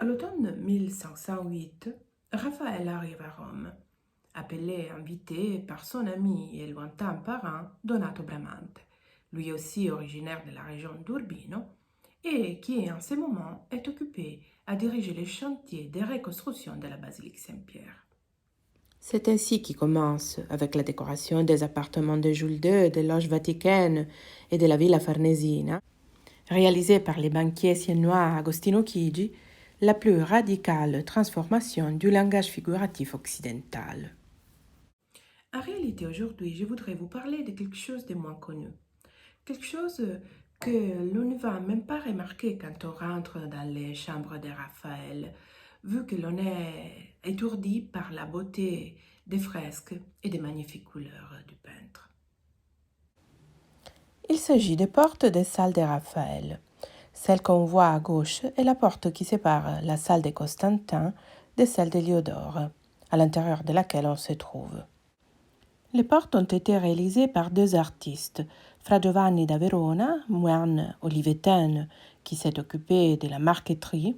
l'automne 1508, Raphaël arrive à Rome, appelé et invité par son ami et lointain parrain Donato Bramante, lui aussi originaire de la région d'Urbino, et qui en ce moment est occupé à diriger les chantiers de reconstruction de la basilique Saint-Pierre. C'est ainsi qu'il commence, avec la décoration des appartements de Jules II, des loges vaticaines et de la Villa Farnesina, réalisée par les banquiers siennois Agostino Chigi, la plus radicale transformation du langage figuratif occidental. En réalité, aujourd'hui, je voudrais vous parler de quelque chose de moins connu. Quelque chose que l'on ne va même pas remarquer quand on rentre dans les chambres de Raphaël, vu que l'on est étourdi par la beauté des fresques et des magnifiques couleurs du peintre. Il s'agit des portes des salles de Raphaël. Celle qu'on voit à gauche est la porte qui sépare la salle de Constantin de celle de Liodore, à l'intérieur de laquelle on se trouve. Les portes ont été réalisées par deux artistes, Fra Giovanni da Verona, moine olivetain qui s'est occupé de la marqueterie,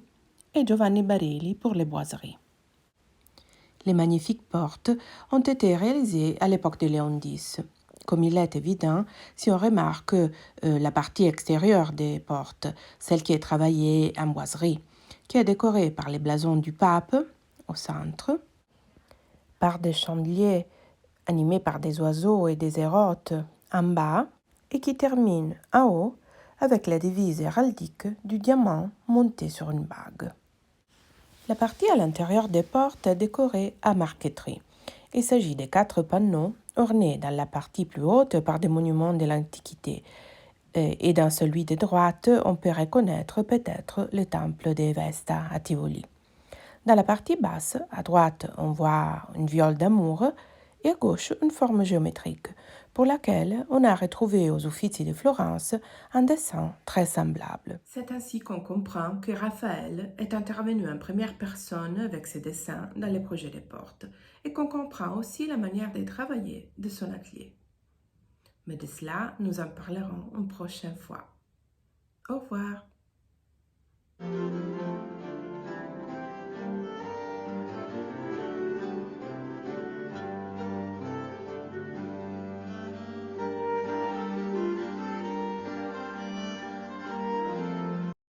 et Giovanni Barelli pour les boiseries. Les magnifiques portes ont été réalisées à l'époque de Léon X, comme il est évident si on remarque la partie extérieure des portes, celle qui est travaillée en boiserie, qui est décorée par les blasons du pape au centre, par des chandeliers animés par des oiseaux et des érotes en bas, et qui termine en haut avec la devise héraldique du diamant monté sur une bague. La partie à l'intérieur des portes est décorée à marqueterie. Il s'agit de 4 panneaux ornés dans la partie plus haute par des monuments de l'Antiquité. Et dans celui de droite, on peut reconnaître peut-être le temple de Vesta à Tivoli. Dans la partie basse, à droite, on voit une viole d'amour et à gauche une forme géométrique, pour laquelle on a retrouvé aux Uffizi de Florence un dessin très semblable. C'est ainsi qu'on comprend que Raphaël est intervenu en première personne avec ses dessins dans les projets des portes et qu'on comprend aussi la manière de travailler de son atelier. Mais de cela, nous en parlerons une prochaine fois. Au revoir.